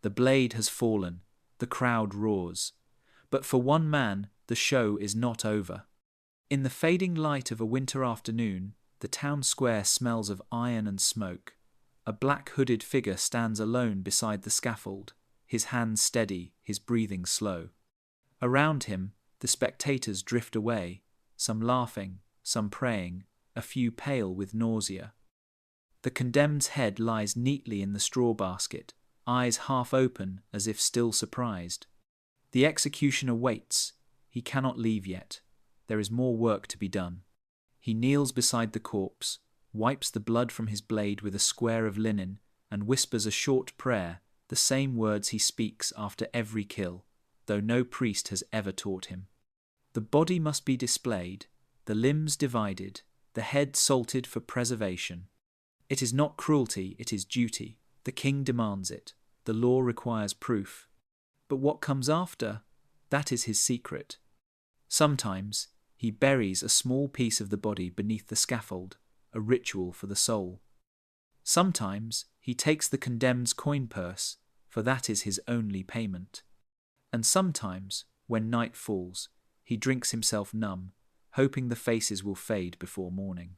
The blade has fallen, the crowd roars. But for one man, the show is not over. In the fading light of a winter afternoon, the town square smells of iron and smoke. A black hooded figure stands alone beside the scaffold, his hands steady, his breathing slow. Around him, the spectators drift away, some laughing, some praying, a few pale with nausea. The condemned's head lies neatly in the straw basket, eyes half open as if still surprised. The executioner waits. He cannot leave yet. There is more work to be done. He kneels beside the corpse, wipes the blood from his blade with a square of linen, and whispers a short prayer, the same words he speaks after every kill, though no priest has ever taught him. The body must be displayed, the limbs divided, the head salted for preservation. It is not cruelty, it is duty. The king demands it. The law requires proof. But what comes after? That is his secret. Sometimes he buries a small piece of the body beneath the scaffold, a ritual for the soul. Sometimes he takes the condemned's coin purse, for that is his only payment. And sometimes, when night falls, he drinks himself numb, hoping the faces will fade before morning.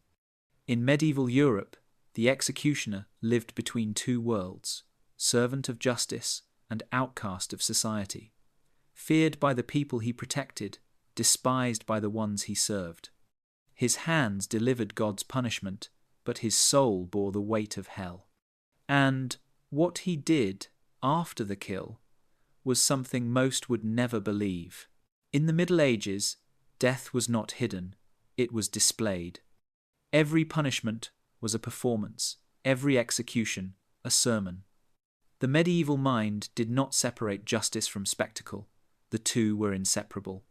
In medieval Europe, the executioner lived between two worlds, servant of justice and outcast of society, feared by the people he protected, despised by the ones he served. His hands delivered God's punishment, but his soul bore the weight of hell. And what he did after the kill was something most would never believe. In the Middle Ages, death was not hidden, it was displayed. Every punishment was a performance, every execution a sermon. The medieval mind did not separate justice from spectacle. The two were inseparable.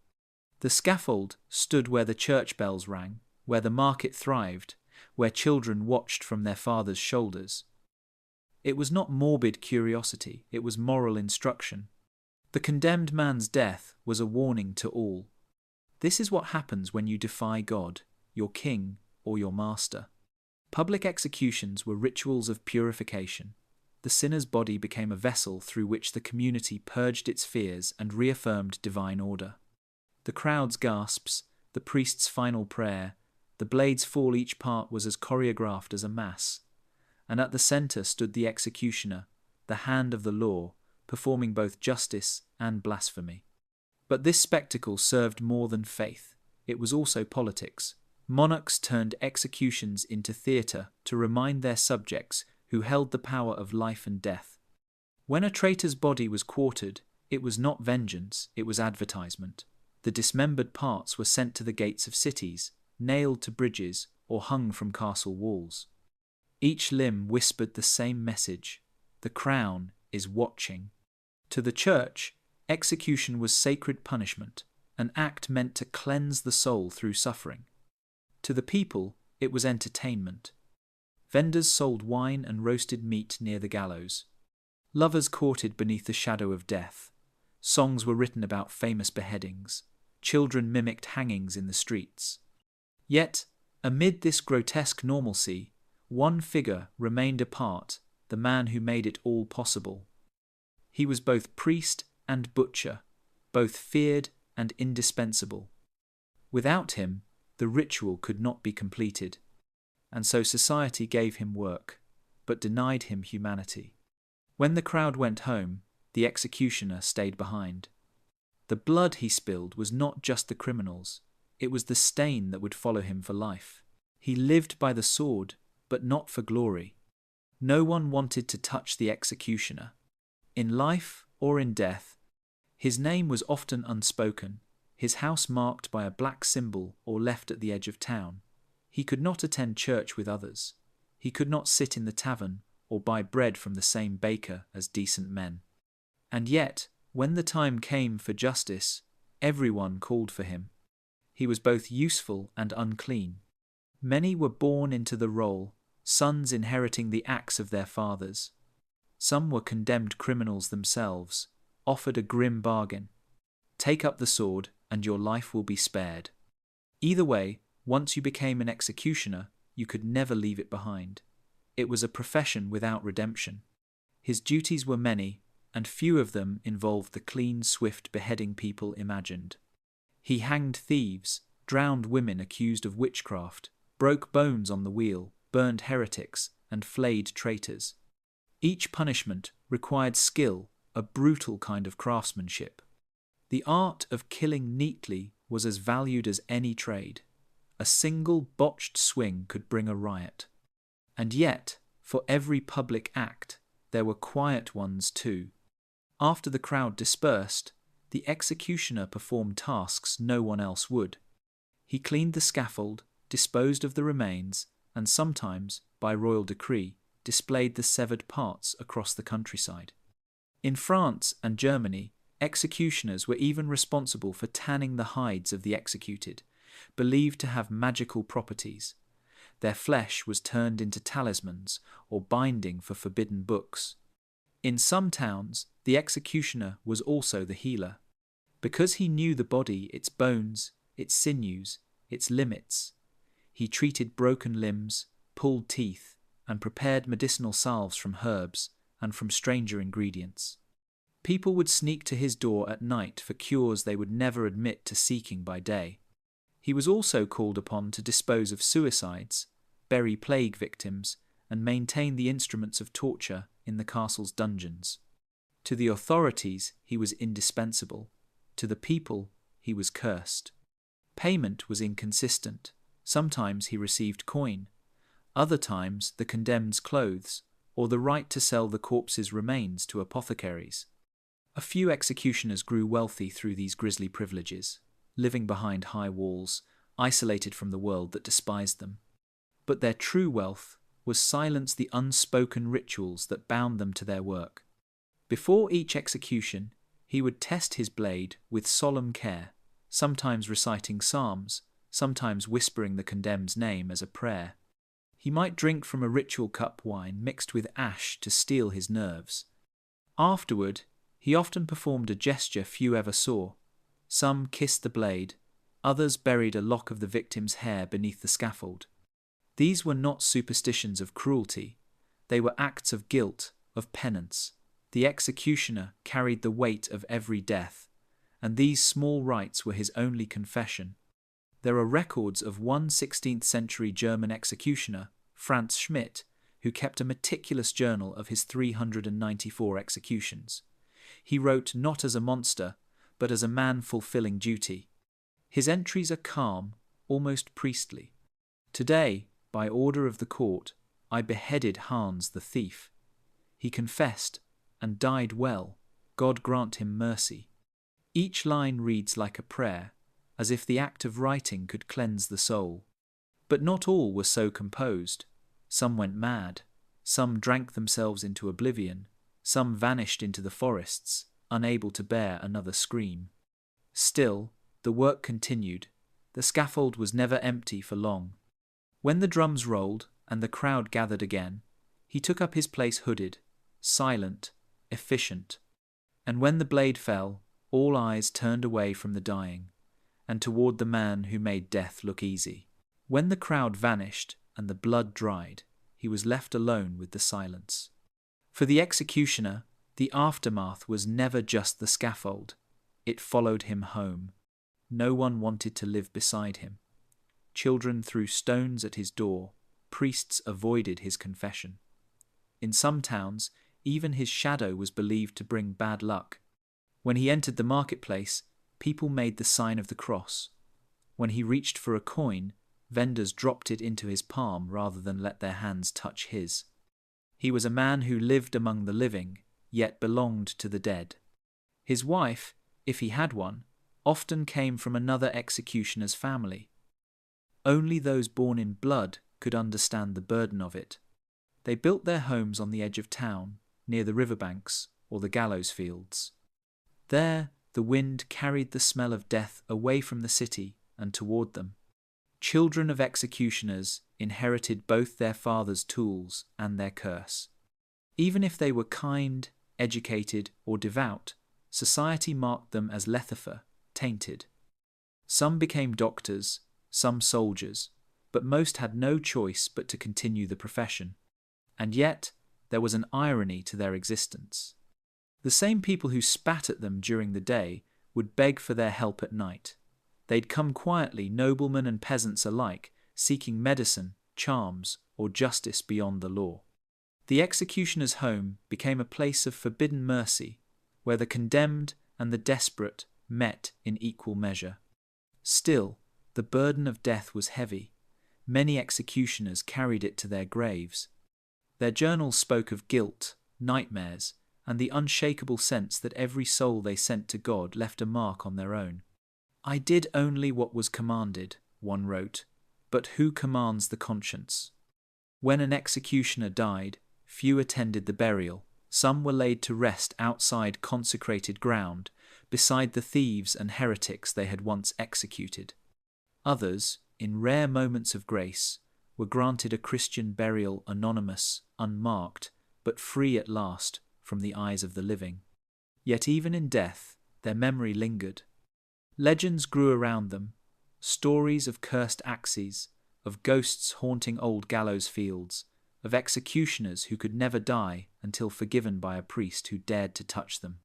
The scaffold stood where the church bells rang, where the market thrived, where children watched from their fathers' shoulders. It was not morbid curiosity, it was moral instruction. The condemned man's death was a warning to all. This is what happens when you defy God, your king, or your master. Public executions were rituals of purification. The sinner's body became a vessel through which the community purged its fears and reaffirmed divine order. The crowd's gasps, the priest's final prayer, the blade's fall, each part was as choreographed as a mass. And at the centre stood the executioner, the hand of the law, performing both justice and blasphemy. But this spectacle served more than faith. It was also politics. Monarchs turned executions into theatre to remind their subjects who held the power of life and death. When a traitor's body was quartered, it was not vengeance, it was advertisement. The dismembered parts were sent to the gates of cities, nailed to bridges, or hung from castle walls. Each limb whispered the same message: the crown is watching. To the church, execution was sacred punishment, an act meant to cleanse the soul through suffering. To the people, it was entertainment. Vendors sold wine and roasted meat near the gallows. Lovers courted beneath the shadow of death. Songs were written about famous beheadings. Children mimicked hangings in the streets. Yet, amid this grotesque normalcy, one figure remained apart, the man who made it all possible. He was both priest and butcher, both feared and indispensable. Without him, the ritual could not be completed, and so society gave him work, but denied him humanity. When the crowd went home, the executioner stayed behind. The blood he spilled was not just the criminal's, it was the stain that would follow him for life. He lived by the sword, but not for glory. No one wanted to touch the executioner. In life or in death, his name was often unspoken, his house marked by a black symbol or left at the edge of town. He could not attend church with others. He could not sit in the tavern or buy bread from the same baker as decent men. And yet, when the time came for justice, everyone called for him. He was both useful and unclean. Many were born into the role, sons inheriting the acts of their fathers. Some were condemned criminals themselves, offered a grim bargain. Take up the sword, and your life will be spared. Either way, once you became an executioner, you could never leave it behind. It was a profession without redemption. His duties were many, and few of them involved the clean, swift beheading people imagined. He hanged thieves, drowned women accused of witchcraft, broke bones on the wheel, burned heretics, and flayed traitors. Each punishment required skill, a brutal kind of craftsmanship. The art of killing neatly was as valued as any trade. A single botched swing could bring a riot. And yet, for every public act, there were quiet ones too. After the crowd dispersed, the executioner performed tasks no one else would. He cleaned the scaffold, disposed of the remains, and sometimes, by royal decree, displayed the severed parts across the countryside. In France and Germany, executioners were even responsible for tanning the hides of the executed, believed to have magical properties. Their flesh was turned into talismans or binding for forbidden books. In some towns, the executioner was also the healer. Because he knew the body, its bones, its sinews, its limits, he treated broken limbs, pulled teeth, and prepared medicinal salves from herbs and from stranger ingredients. People would sneak to his door at night for cures they would never admit to seeking by day. He was also called upon to dispose of suicides, bury plague victims, and maintain the instruments of torture in the castle's dungeons. To the authorities, he was indispensable. To the people, he was cursed. Payment was inconsistent. Sometimes he received coin, other times the condemned's clothes, or the right to sell the corpse's remains to apothecaries. A few executioners grew wealthy through these grisly privileges, living behind high walls, isolated from the world that despised them. But their true wealth was silence the unspoken rituals that bound them to their work. Before each execution, he would test his blade with solemn care, sometimes reciting psalms, sometimes whispering the condemned's name as a prayer. He might drink from a ritual cup wine mixed with ash to steel his nerves. Afterward, he often performed a gesture few ever saw. Some kissed the blade, others buried a lock of the victim's hair beneath the scaffold. These were not superstitions of cruelty. They were acts of guilt, of penance. The executioner carried the weight of every death, and these small rites were his only confession. There are records of one 16th century German executioner, Franz Schmidt, who kept a meticulous journal of his 394 executions. He wrote not as a monster, but as a man fulfilling duty. His entries are calm, almost priestly. Today, by order of the court, I beheaded Hans the thief. He confessed and died well. God grant him mercy. Each line reads like a prayer, as if the act of writing could cleanse the soul. But not all were so composed. Some went mad. Some drank themselves into oblivion. Some vanished into the forests, unable to bear another scream. Still, the work continued. The scaffold was never empty for long. When the drums rolled and the crowd gathered again, he took up his place hooded, silent, efficient. And when the blade fell, all eyes turned away from the dying, and toward the man who made death look easy. When the crowd vanished and the blood dried, he was left alone with the silence. For the executioner, the aftermath was never just the scaffold. It followed him home. No one wanted to live beside him. Children threw stones at his door. Priests avoided his confession. In some towns, even his shadow was believed to bring bad luck. When he entered the marketplace, people made the sign of the cross. When he reached for a coin, vendors dropped it into his palm rather than let their hands touch his. He was a man who lived among the living, yet belonged to the dead. His wife, if he had one, often came from another executioner's family. Only those born in blood could understand the burden of it. They built their homes on the edge of town, near the riverbanks or the gallows fields. There, the wind carried the smell of death away from the city and toward them. Children of executioners inherited both their father's tools and their curse. Even if they were kind, educated, or devout, society marked them as Lethifer, tainted. Some became doctors, some soldiers, but most had no choice but to continue the profession. And yet, there was an irony to their existence. The same people who spat at them during the day would beg for their help at night. They'd come quietly, noblemen and peasants alike, seeking medicine, charms, or justice beyond the law. The executioner's home became a place of forbidden mercy, where the condemned and the desperate met in equal measure. Still, the burden of death was heavy. Many executioners carried it to their graves. Their journals spoke of guilt, nightmares, and the unshakable sense that every soul they sent to God left a mark on their own. "I did only what was commanded," one wrote, "but who commands the conscience?" When an executioner died, few attended the burial. Some were laid to rest outside consecrated ground, beside the thieves and heretics they had once executed. Others, in rare moments of grace, were granted a Christian burial, anonymous, unmarked, but free at last from the eyes of the living. Yet even in death, their memory lingered. Legends grew around them, stories of cursed axes, of ghosts haunting old gallows fields, of executioners who could never die until forgiven by a priest who dared to touch them.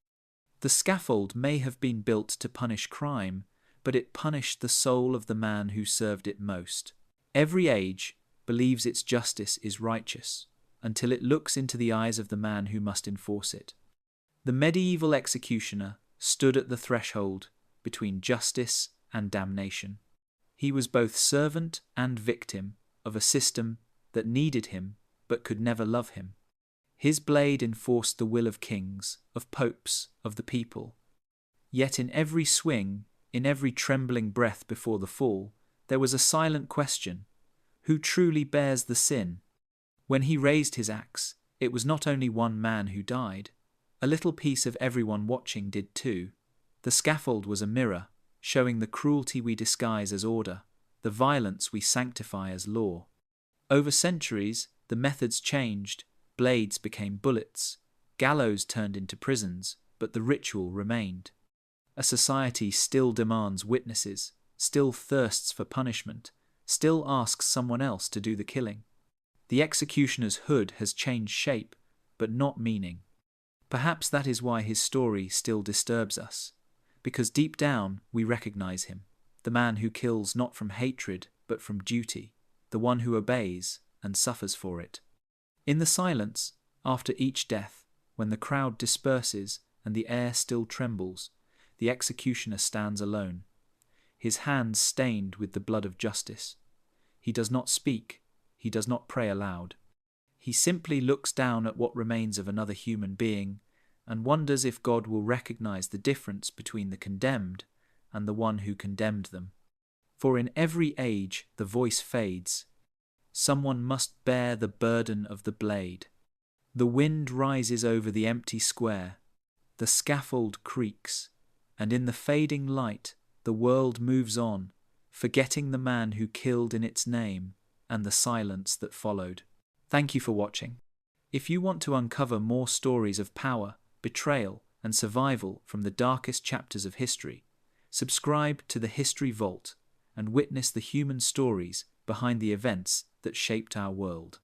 The scaffold may have been built to punish crime, but it punished the soul of the man who served it most. Every age believes its justice is righteous, until it looks into the eyes of the man who must enforce it. The medieval executioner stood at the threshold between justice and damnation. He was both servant and victim of a system that needed him but could never love him. His blade enforced the will of kings, of popes, of the people. Yet in every swing, in every trembling breath before the fall, there was a silent question: who truly bears the sin? When he raised his axe, it was not only one man who died. A little piece of everyone watching did too. The scaffold was a mirror, showing the cruelty we disguise as order, the violence we sanctify as law. Over centuries, the methods changed, blades became bullets, gallows turned into prisons, but the ritual remained. A society still demands witnesses, still thirsts for punishment, still asks someone else to do the killing. The executioner's hood has changed shape, but not meaning. Perhaps that is why his story still disturbs us, because deep down we recognize him, the man who kills not from hatred but from duty, the one who obeys and suffers for it. In the silence, after each death, when the crowd disperses and the air still trembles, the executioner stands alone, his hands stained with the blood of justice. He does not speak, he does not pray aloud. He simply looks down at what remains of another human being and wonders if God will recognize the difference between the condemned and the one who condemned them. For in every age the voice fades. Someone must bear the burden of the blade. The wind rises over the empty square, the scaffold creaks, and in the fading light the world moves on, forgetting the man who killed in its name and the silence that followed. Thank you for watching. If you want to uncover more stories of power, betrayal, and survival from the darkest chapters of history, subscribe to the History Vault and witness the human stories behind the events that shaped our world.